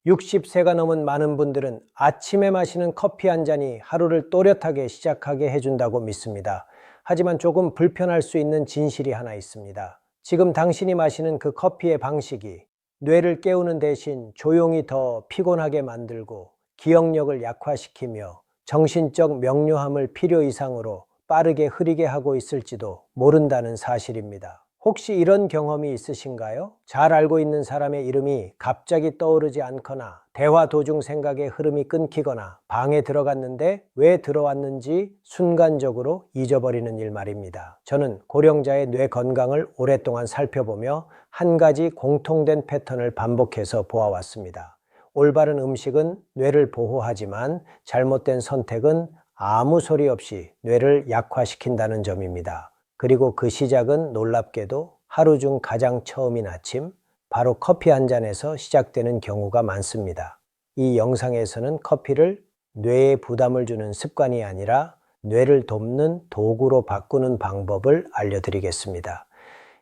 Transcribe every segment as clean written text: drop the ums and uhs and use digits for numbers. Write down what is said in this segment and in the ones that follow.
60세가 넘은 많은 분들은 아침에 마시는 커피 한 잔이 하루를 또렷하게 시작하게 해준다고 믿습니다. 하지만 조금 불편할 수 있는 진실이 하나 있습니다. 지금 당신이 마시는 그 커피의 방식이 뇌를 깨우는 대신 조용히 더 피곤하게 만들고 기억력을 약화시키며 정신적 명료함을 필요 이상으로 빠르게 흐리게 하고 있을지도 모른다는 사실입니다. 혹시 이런 경험이 있으신가요? 잘 알고 있는 사람의 이름이 갑자기 떠오르지 않거나 대화 도중 생각의 흐름이 끊기거나 방에 들어갔는데 왜 들어왔는지 순간적으로 잊어버리는 일 말입니다. 저는 고령자의 뇌 건강을 오랫동안 살펴보며 한 가지 공통된 패턴을 반복해서 보아왔습니다. 올바른 음식은 뇌를 보호하지만 잘못된 선택은 아무 소리 없이 뇌를 약화시킨다는 점입니다. 그리고 그 시작은 놀랍게도 하루 중 가장 처음인 아침, 바로 커피 한 잔에서 시작되는 경우가 많습니다. 이 영상에서는 커피를 뇌에 부담을 주는 습관이 아니라 뇌를 돕는 도구로 바꾸는 방법을 알려드리겠습니다.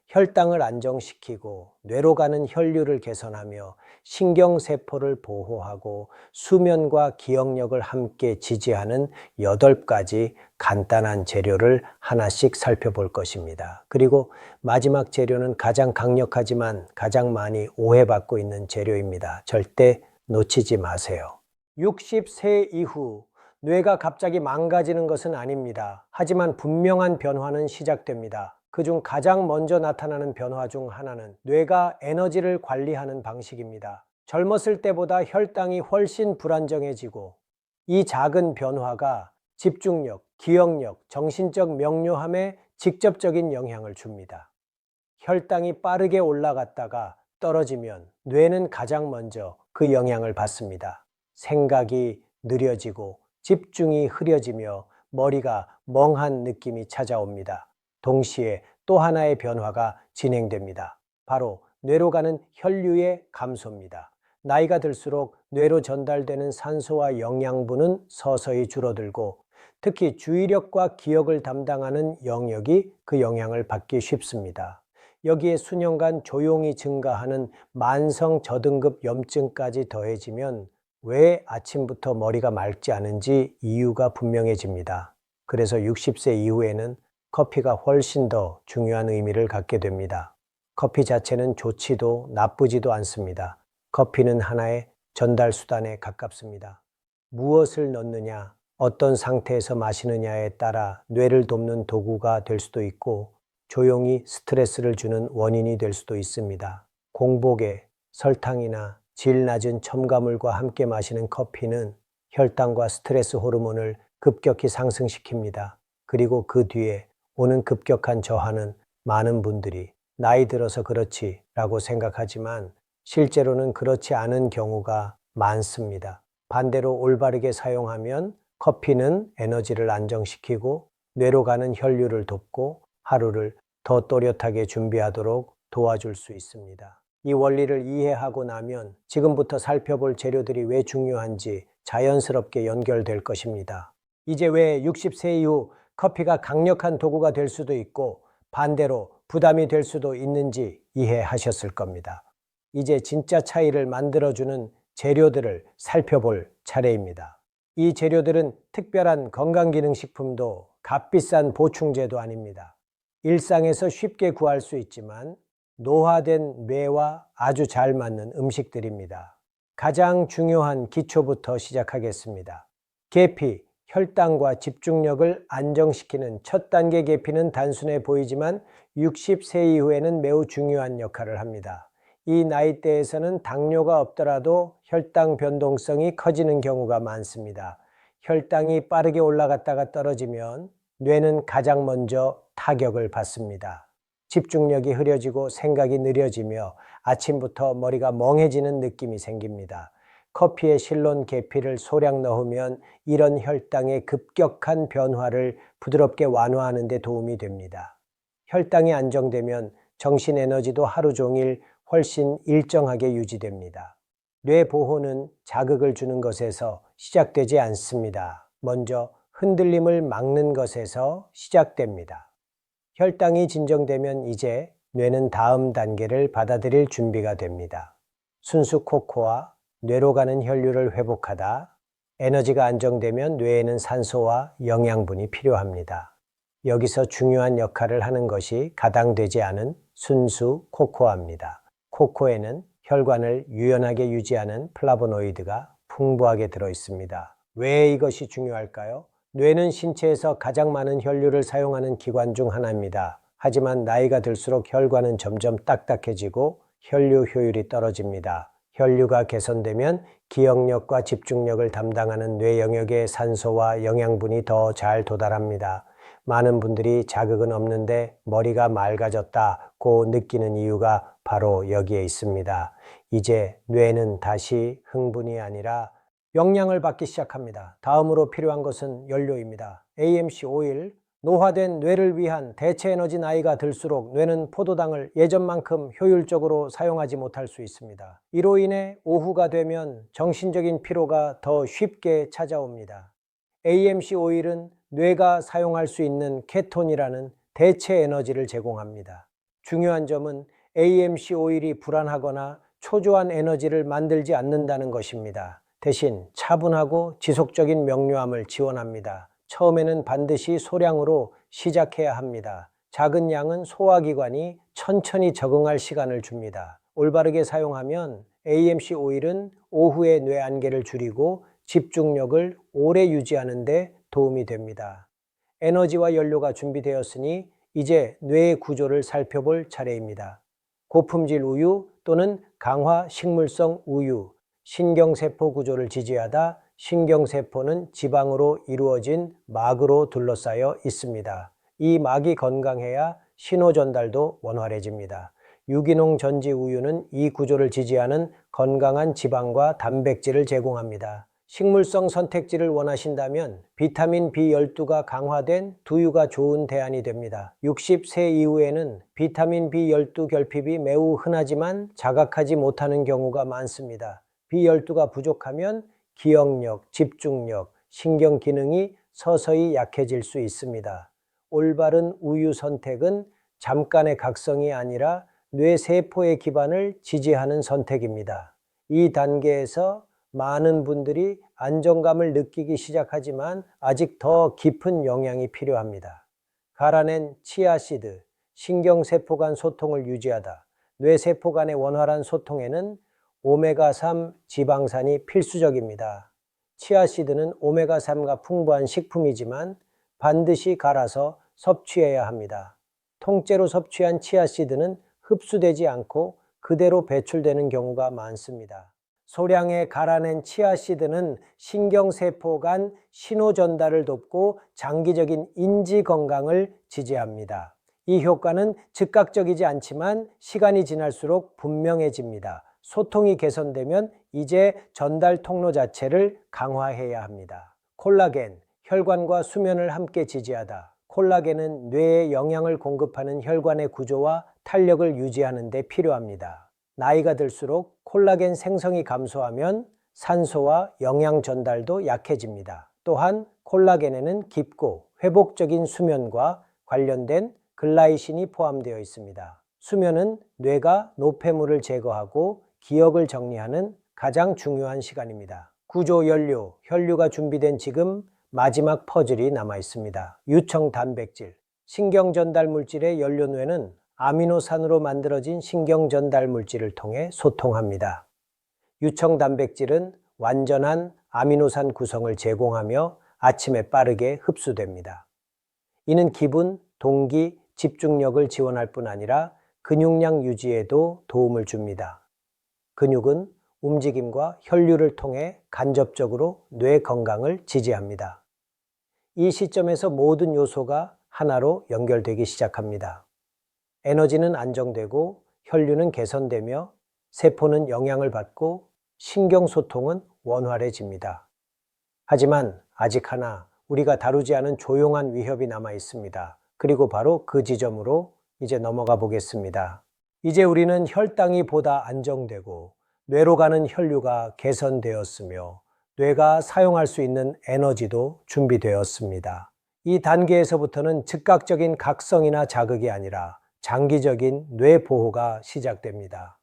혈당을 안정시키고 뇌로 가는 혈류를 개선하며 신경세포를 보호하고 수면과 기억력을 함께 지지하는 8가지 간단한 재료를 하나씩 살펴볼 것입니다. 그리고 마지막 재료는 가장 강력하지만 가장 많이 오해받고 있는 재료입니다. 절대 놓치지 마세요. 60세 이후 뇌가 갑자기 망가지는 것은 아닙니다. 하지만 분명한 변화는 시작됩니다. 그중 가장 먼저 나타나는 변화 중 하나는 뇌가 에너지를 관리하는 방식입니다. 젊었을 때보다 혈당이 훨씬 불안정해지고 이 작은 변화가 집중력, 기억력, 정신적 명료함에 직접적인 영향을 줍니다. 혈당이 빠르게 올라갔다가 떨어지면 뇌는 가장 먼저 그 영향을 받습니다. 생각이 느려지고 집중이 흐려지며 머리가 멍한 느낌이 찾아옵니다. 동시에 또 하나의 변화가 진행됩니다. 바로 뇌로 가는 혈류의 감소입니다. 나이가 들수록 뇌로 전달되는 산소와 영양분은 서서히 줄어들고 특히 주의력과 기억을 담당하는 영역이 그 영향을 받기 쉽습니다. 여기에 수년간 조용히 증가하는 만성 저등급 염증까지 더해지면 왜 아침부터 머리가 맑지 않은지 이유가 분명해집니다. 그래서 60세 이후에는 커피가 훨씬 더 중요한 의미를 갖게 됩니다. 커피 자체는 좋지도 나쁘지도 않습니다. 커피는 하나의 전달 수단에 가깝습니다. 무엇을 넣느냐, 어떤 상태에서 마시느냐에 따라 뇌를 돕는 도구가 될 수도 있고 조용히 스트레스를 주는 원인이 될 수도 있습니다. 공복에 설탕이나 질 낮은 첨가물과 함께 마시는 커피는 혈당과 스트레스 호르몬을 급격히 상승시킵니다. 그리고 그 뒤에 오는 급격한 저하는 많은 분들이 나이 들어서 그렇지 라고 생각하지만 실제로는 그렇지 않은 경우가 많습니다. 반대로 올바르게 사용하면 커피는 에너지를 안정시키고 뇌로 가는 혈류를 돕고 하루를 더 또렷하게 준비하도록 도와줄 수 있습니다. 이 원리를 이해하고 나면 지금부터 살펴볼 재료들이 왜 중요한지 자연스럽게 연결될 것입니다. 이제 왜 60세 이후 커피가 강력한 도구가 될 수도 있고 반대로 부담이 될 수도 있는지 이해하셨을 겁니다. 이제 진짜 차이를 만들어주는 재료들을 살펴볼 차례입니다. 이 재료들은 특별한 건강기능식품도 값비싼 보충제도 아닙니다. 일상에서 쉽게 구할 수 있지만 노화된 뇌와 아주 잘 맞는 음식들입니다. 가장 중요한 기초부터 시작하겠습니다. 계피, 혈당과 집중력을 안정시키는 첫 단계 계피는 단순해 보이지만 60세 이후에는 매우 중요한 역할을 합니다. 이 나이대에서는 당뇨가 없더라도 혈당 변동성이 커지는 경우가 많습니다. 혈당이 빠르게 올라갔다가 떨어지면 뇌는 가장 먼저 타격을 받습니다. 집중력이 흐려지고 생각이 느려지며 아침부터 머리가 멍해지는 느낌이 생깁니다. 커피에 실론 계피를 소량 넣으면 이런 혈당의 급격한 변화를 부드럽게 완화하는 데 도움이 됩니다. 혈당이 안정되면 정신 에너지도 하루 종일 훨씬 일정하게 유지됩니다. 뇌 보호는 자극을 주는 것에서 시작되지 않습니다. 먼저 흔들림을 막는 것에서 시작됩니다. 혈당이 진정되면 이제 뇌는 다음 단계를 받아들일 준비가 됩니다. 순수 코코아, 뇌로 가는 혈류를 회복하다. 에너지가 안정되면 뇌에는 산소와 영양분이 필요합니다. 여기서 중요한 역할을 하는 것이 가당되지 않은 순수 코코아입니다. 코코에는 혈관을 유연하게 유지하는 플라보노이드가 풍부하게 들어 있습니다. 왜 이것이 중요할까요? 뇌는 신체에서 가장 많은 혈류를 사용하는 기관 중 하나입니다. 하지만 나이가 들수록 혈관은 점점 딱딱해지고 혈류 효율이 떨어집니다. 혈류가 개선되면 기억력과 집중력을 담당하는 뇌 영역에 산소와 영양분이 더 잘 도달합니다. 많은 분들이 자극은 없는데 머리가 맑아졌다고 느끼는 이유가 바로 여기에 있습니다. 이제 뇌는 다시 흥분이 아니라 영양을 받기 시작합니다. 다음으로 필요한 것은 연료입니다. AMC 오일, 노화된 뇌를 위한 대체 에너지. 나이가 들수록 뇌는 포도당을 예전만큼 효율적으로 사용하지 못할 수 있습니다. 이로 인해 오후가 되면 정신적인 피로가 더 쉽게 찾아옵니다. AMC 오일은 뇌가 사용할 수 있는 케톤이라는 대체 에너지를 제공합니다. 중요한 점은 AMC 오일이 불안하거나 초조한 에너지를 만들지 않는다는 것입니다. 대신 차분하고 지속적인 명료함을 지원합니다. 처음에는 반드시 소량으로 시작해야 합니다. 작은 양은 소화기관이 천천히 적응할 시간을 줍니다. 올바르게 사용하면 AMC 오일은 오후의 뇌안개를 줄이고 집중력을 오래 유지하는 데 도움이 됩니다. 에너지와 연료가 준비되었으니 이제 뇌의 구조를 살펴볼 차례입니다. 고품질 우유 또는 강화 식물성 우유, 신경세포 구조를 지지하다. 신경세포는 지방으로 이루어진 막으로 둘러싸여 있습니다. 이 막이 건강해야 신호 전달도 원활해집니다. 유기농 전지 우유는 이 구조를 지지하는 건강한 지방과 단백질을 제공합니다. 식물성 선택지를 원하신다면 비타민 B12가 강화된 두유가 좋은 대안이 됩니다. 60세 이후에는 비타민 B12 결핍이 매우 흔하지만 자각하지 못하는 경우가 많습니다. B12가 부족하면 기억력, 집중력, 신경 기능이 서서히 약해질 수 있습니다. 올바른 우유 선택은 잠깐의 각성이 아니라 뇌세포의 기반을 지지하는 선택입니다. 이 단계에서 많은 분들이 안정감을 느끼기 시작하지만 아직 더 깊은 영양이 필요합니다. 갈아낸 치아씨드, 신경세포 간 소통을 유지하다. 뇌세포 간의 원활한 소통에는 오메가3 지방산이 필수적입니다. 치아씨드는 오메가3가 풍부한 식품이지만 반드시 갈아서 섭취해야 합니다. 통째로 섭취한 치아씨드는 흡수되지 않고 그대로 배출되는 경우가 많습니다. 소량의 갈아낸 치아씨드는 신경세포 간 신호 전달을 돕고 장기적인 인지 건강을 지지합니다. 이 효과는 즉각적이지 않지만 시간이 지날수록 분명해집니다. 소통이 개선되면 이제 전달 통로 자체를 강화해야 합니다. 콜라겐, 혈관과 수면을 함께 지지하다. 콜라겐은 뇌에 영양을 공급하는 혈관의 구조와 탄력을 유지하는 데 필요합니다. 나이가 들수록 콜라겐 생성이 감소하면 산소와 영양 전달도 약해집니다. 또한 콜라겐에는 깊고 회복적인 수면과 관련된 글라이신이 포함되어 있습니다. 수면은 뇌가 노폐물을 제거하고 기억을 정리하는 가장 중요한 시간입니다. 구조 연료, 혈류가 준비된 지금 마지막 퍼즐이 남아 있습니다. 유청 단백질, 신경 전달 물질의 연료뇌는 아미노산으로 만들어진 신경 전달 물질을 통해 소통합니다. 유청 단백질은 완전한 아미노산 구성을 제공하며 아침에 빠르게 흡수됩니다. 이는 기분, 동기, 집중력을 지원할 뿐 아니라 근육량 유지에도 도움을 줍니다. 근육은 움직임과 혈류를 통해 간접적으로 뇌 건강을 지지합니다. 이 시점에서 모든 요소가 하나로 연결되기 시작합니다. 에너지는 안정되고 혈류는 개선되며 세포는 영향을 받고 신경소통은 원활해집니다. 하지만 아직 하나 우리가 다루지 않은 조용한 위협이 남아 있습니다. 그리고 바로 그 지점으로 이제 넘어가 보겠습니다. 이제 우리는 혈당이 보다 안정되고 뇌로 가는 혈류가 개선되었으며 뇌가 사용할 수 있는 에너지도 준비되었습니다. 이 단계에서부터는 즉각적인 각성이나 자극이 아니라 장기적인 뇌 보호가 시작됩니다.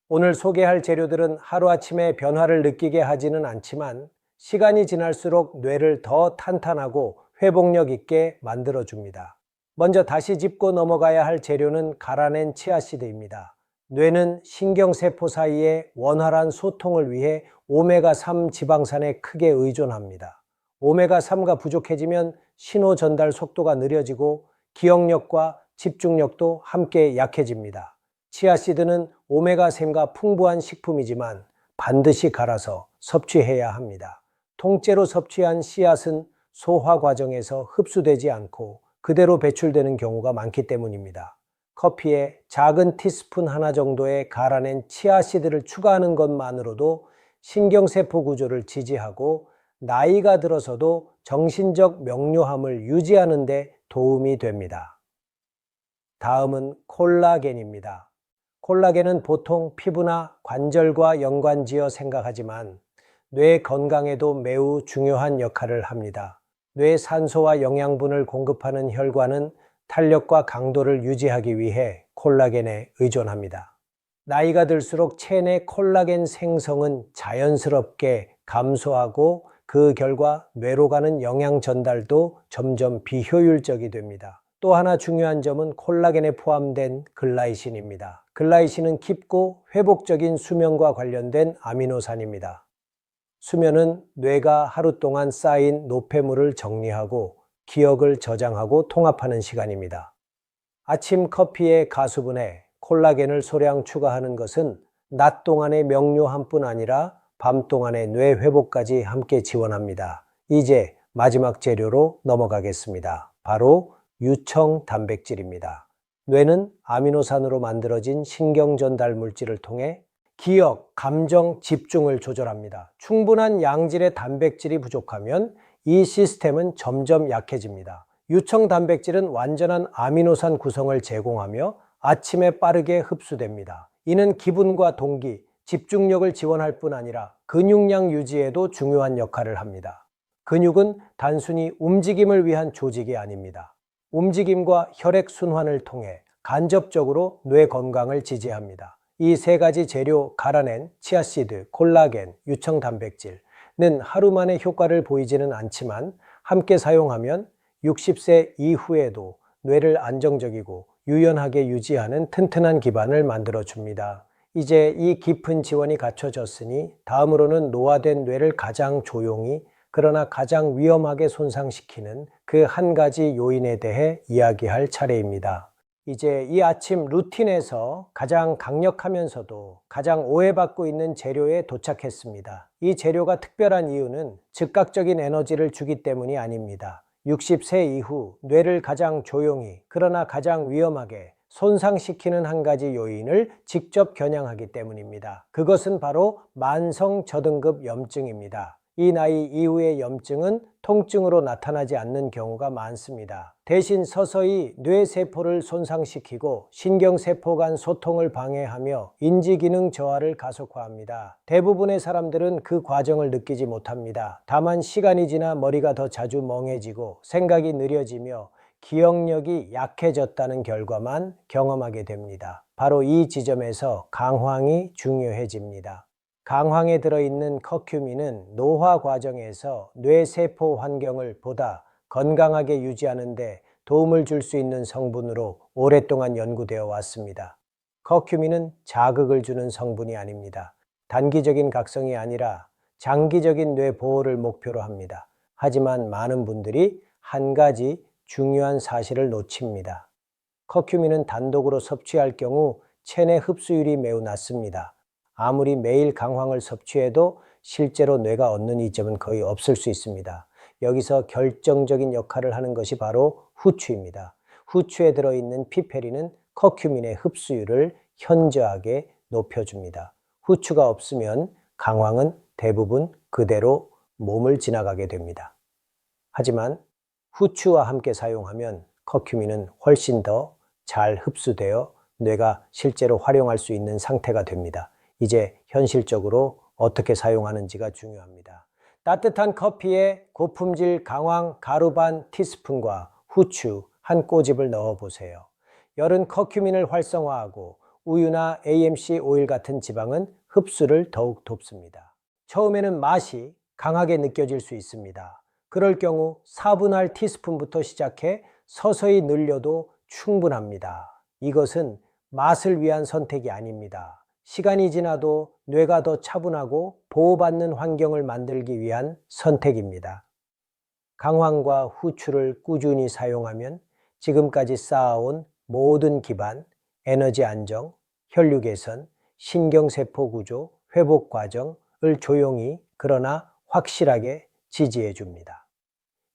오늘 소개할 재료들은 하루아침에 변화를 느끼게 하지는 않지만 시간이 지날수록 뇌를 더 탄탄하고 회복력 있게 만들어줍니다. 먼저 다시 짚고 넘어가야 할 재료는 갈아낸 치아씨드입니다. 뇌는 신경세포 사이의 원활한 소통을 위해 오메가3 지방산에 크게 의존합니다. 오메가3가 부족해지면 신호 전달 속도가 느려지고 기억력과 집중력도 함께 약해집니다. 치아씨드는 오메가3가 풍부한 식품이지만 반드시 갈아서 섭취해야 합니다. 통째로 섭취한 씨앗은 소화 과정에서 흡수되지 않고 그대로 배출되는 경우가 많기 때문입니다. 커피에 작은 티스푼 하나 정도의 갈아낸 치아씨드를 추가하는 것만으로도 신경세포 구조를 지지하고 나이가 들어서도 정신적 명료함을 유지하는 데 도움이 됩니다. 다음은 콜라겐입니다. 콜라겐은 보통 피부나 관절과 연관지어 생각하지만 뇌 건강에도 매우 중요한 역할을 합니다. 뇌 산소와 영양분을 공급하는 혈관은 탄력과 강도를 유지하기 위해 콜라겐에 의존합니다. 나이가 들수록 체내 콜라겐 생성은 자연스럽게 감소하고 그 결과 뇌로 가는 영양 전달도 점점 비효율적이 됩니다. 또 하나 중요한 점은 콜라겐에 포함된 글라이신입니다. 글라이신은 깊고 회복적인 수면과 관련된 아미노산입니다. 수면은 뇌가 하루 동안 쌓인 노폐물을 정리하고 기억을 저장하고 통합하는 시간입니다. 아침 커피의 가수분에 콜라겐을 소량 추가하는 것은 낮 동안의 명료함뿐 아니라 밤 동안의 뇌 회복까지 함께 지원합니다. 이제 마지막 재료로 넘어가겠습니다. 바로 유청 단백질입니다. 뇌는 아미노산으로 만들어진 신경 전달 물질을 통해 기억, 감정, 집중을 조절합니다. 충분한 양질의 단백질이 부족하면 이 시스템은 점점 약해집니다. 유청 단백질은 완전한 아미노산 구성을 제공하며 아침에 빠르게 흡수됩니다. 이는 기분과 동기, 집중력을 지원할 뿐 아니라 근육량 유지에도 중요한 역할을 합니다. 근육은 단순히 움직임을 위한 조직이 아닙니다. 움직임과 혈액순환을 통해 간접적으로 뇌 건강을 지지합니다. 이 세 가지 재료 갈아낸 치아씨드, 콜라겐, 유청 단백질은 하루 만에 효과를 보이지는 않지만 함께 사용하면 60세 이후에도 뇌를 안정적이고 유연하게 유지하는 튼튼한 기반을 만들어줍니다. 이제 이 깊은 지원이 갖춰졌으니 다음으로는 노화된 뇌를 가장 조용히 그러나 가장 위험하게 손상시키는 그 한 가지 요인에 대해 이야기할 차례입니다. 이제 이 아침 루틴에서 가장 강력하면서도 가장 오해받고 있는 재료에 도착했습니다. 이 재료가 특별한 이유는 즉각적인 에너지를 주기 때문이 아닙니다. 60세 이후 뇌를 가장 조용히 그러나 가장 위험하게 손상시키는 한 가지 요인을 직접 겨냥하기 때문입니다. 그것은 바로 만성 저등급 염증입니다. 이 나이 이후의 염증은 통증으로 나타나지 않는 경우가 많습니다. 대신 서서히 뇌세포를 손상시키고 신경세포 간 소통을 방해하며 인지기능 저하를 가속화합니다. 대부분의 사람들은 그 과정을 느끼지 못합니다. 다만 시간이 지나 머리가 더 자주 멍해지고 생각이 느려지며 기억력이 약해졌다는 결과만 경험하게 됩니다. 바로 이 지점에서 강황이 중요해집니다. 강황에 들어있는 커큐민은 노화 과정에서 뇌세포 환경을 보다 건강하게 유지하는 데 도움을 줄 수 있는 성분으로 오랫동안 연구되어 왔습니다. 커큐민은 자극을 주는 성분이 아닙니다. 단기적인 각성이 아니라 장기적인 뇌 보호를 목표로 합니다. 하지만 많은 분들이 한 가지 중요한 사실을 놓칩니다. 커큐민은 단독으로 섭취할 경우 체내 흡수율이 매우 낮습니다. 아무리 매일 강황을 섭취해도 실제로 뇌가 얻는 이점은 거의 없을 수 있습니다. 여기서 결정적인 역할을 하는 것이 바로 후추입니다. 후추에 들어있는 피페린은 커큐민의 흡수율을 현저하게 높여줍니다. 후추가 없으면 강황은 대부분 그대로 몸을 지나가게 됩니다. 하지만 후추와 함께 사용하면 커큐민은 훨씬 더 잘 흡수되어 뇌가 실제로 활용할 수 있는 상태가 됩니다. 이제 현실적으로 어떻게 사용하는지가 중요합니다. 따뜻한 커피에 고품질 강황 가루 반 티스푼과 후추 한 꼬집을 넣어 보세요. 열은 커큐민을 활성화하고 우유나 AMC 오일 같은 지방은 흡수를 더욱 돕습니다. 처음에는 맛이 강하게 느껴질 수 있습니다. 그럴 경우 4분할 티스푼부터 시작해 서서히 늘려도 충분합니다. 이것은 맛을 위한 선택이 아닙니다. 시간이 지나도 뇌가 더 차분하고 보호받는 환경을 만들기 위한 선택입니다. 강황과 후추를 꾸준히 사용하면 지금까지 쌓아온 모든 기반, 에너지 안정, 혈류 개선, 신경세포 구조, 회복 과정을 조용히 그러나 확실하게 지지해 줍니다.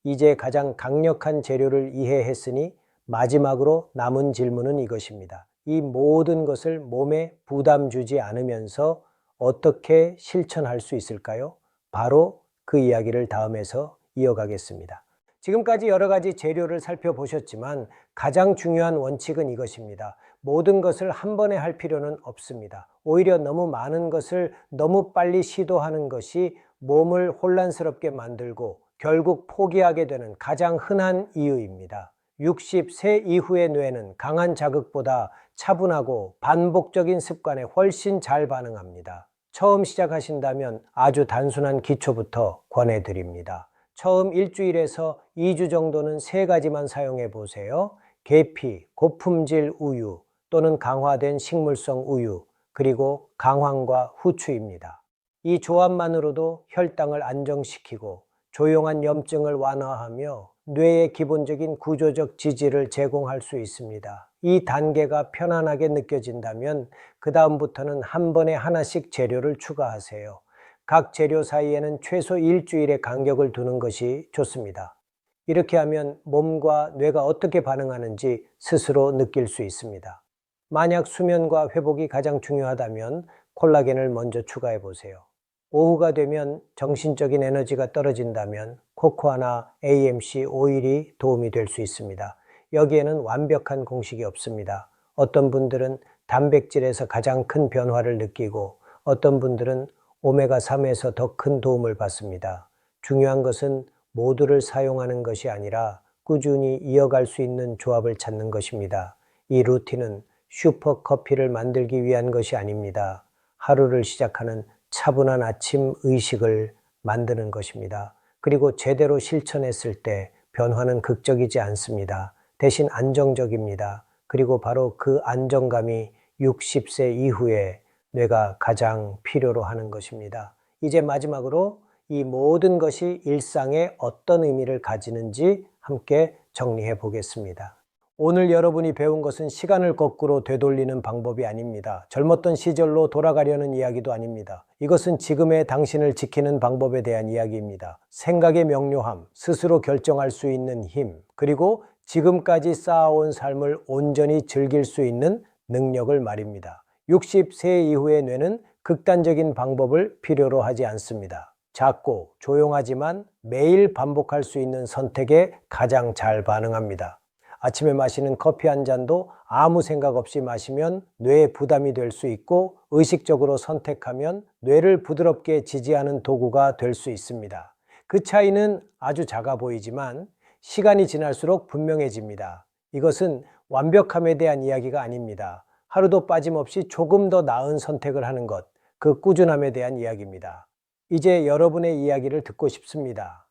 이제 가장 강력한 재료를 이해했으니 마지막으로 남은 질문은 이것입니다. 이 모든 것을 몸에 부담 주지 않으면서 어떻게 실천할 수 있을까요? 바로 그 이야기를 다음에서 이어가겠습니다. 지금까지 여러 가지 재료를 살펴보셨지만 가장 중요한 원칙은 이것입니다. 모든 것을 한 번에 할 필요는 없습니다. 오히려 너무 많은 것을 너무 빨리 시도하는 것이 몸을 혼란스럽게 만들고 결국 포기하게 되는 가장 흔한 이유입니다. 60세 이후의 뇌는 강한 자극보다 차분하고 반복적인 습관에 훨씬 잘 반응합니다. 처음 시작하신다면 아주 단순한 기초부터 권해드립니다. 처음 일주일에서 2주 정도는 3가지만 사용해 보세요. 계피, 고품질 우유 또는 강화된 식물성 우유, 그리고 강황과 후추입니다. 이 조합만으로도 혈당을 안정시키고 조용한 염증을 완화하며 뇌의 기본적인 구조적 지지를 제공할 수 있습니다. 이 단계가 편안하게 느껴진다면 그 다음부터는 한 번에 하나씩 재료를 추가하세요. 각 재료 사이에는 최소 일주일의 간격을 두는 것이 좋습니다. 이렇게 하면 몸과 뇌가 어떻게 반응하는지 스스로 느낄 수 있습니다. 만약 수면과 회복이 가장 중요하다면 콜라겐을 먼저 추가해 보세요. 오후가 되면 정신적인 에너지가 떨어진다면 코코아나 AMC 오일이 도움이 될 수 있습니다. 여기에는 완벽한 공식이 없습니다. 어떤 분들은 단백질에서 가장 큰 변화를 느끼고 어떤 분들은 오메가3에서 더 큰 도움을 받습니다. 중요한 것은 모두를 사용하는 것이 아니라 꾸준히 이어갈 수 있는 조합을 찾는 것입니다. 이 루틴은 슈퍼 커피를 만들기 위한 것이 아닙니다. 하루를 시작하는 차분한 아침 의식을 만드는 것입니다. 그리고 제대로 실천했을 때 변화는 극적이지 않습니다. 대신 안정적입니다. 그리고 바로 그 안정감이 60세 이후에 뇌가 가장 필요로 하는 것입니다. 이제 마지막으로 이 모든 것이 일상에 어떤 의미를 가지는지 함께 정리해 보겠습니다. 오늘 여러분이 배운 것은 시간을 거꾸로 되돌리는 방법이 아닙니다. 젊었던 시절로 돌아가려는 이야기도 아닙니다. 이것은 지금의 당신을 지키는 방법에 대한 이야기입니다. 생각의 명료함, 스스로 결정할 수 있는 힘, 그리고 지금까지 쌓아온 삶을 온전히 즐길 수 있는 능력을 말입니다. 60세 이후의 뇌는 극단적인 방법을 필요로 하지 않습니다. 작고 조용하지만 매일 반복할 수 있는 선택에 가장 잘 반응합니다. 아침에 마시는 커피 한 잔도 아무 생각 없이 마시면 뇌에 부담이 될 수 있고 의식적으로 선택하면 뇌를 부드럽게 지지하는 도구가 될 수 있습니다. 그 차이는 아주 작아 보이지만 시간이 지날수록 분명해집니다. 이것은 완벽함에 대한 이야기가 아닙니다. 하루도 빠짐없이 조금 더 나은 선택을 하는 것, 그 꾸준함에 대한 이야기입니다. 이제 여러분의 이야기를 듣고 싶습니다.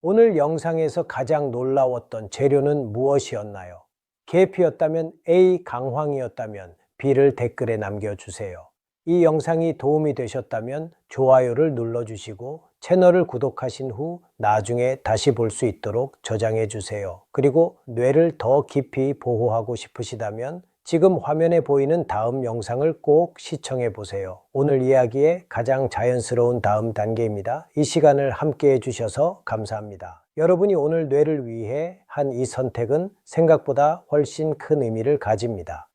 오늘 영상에서 가장 놀라웠던 재료는 무엇이었나요? 계피였다면 A, 강황이었다면 B를 댓글에 남겨주세요. 이 영상이 도움이 되셨다면 좋아요를 눌러주시고 채널을 구독하신 후 나중에 다시 볼 수 있도록 저장해 주세요. 그리고 뇌를 더 깊이 보호하고 싶으시다면 지금 화면에 보이는 다음 영상을 꼭 시청해 보세요. 오늘 이야기의 가장 자연스러운 다음 단계입니다. 이 시간을 함께 해주셔서 감사합니다. 여러분이 오늘 뇌를 위해 한 이 선택은 생각보다 훨씬 큰 의미를 가집니다.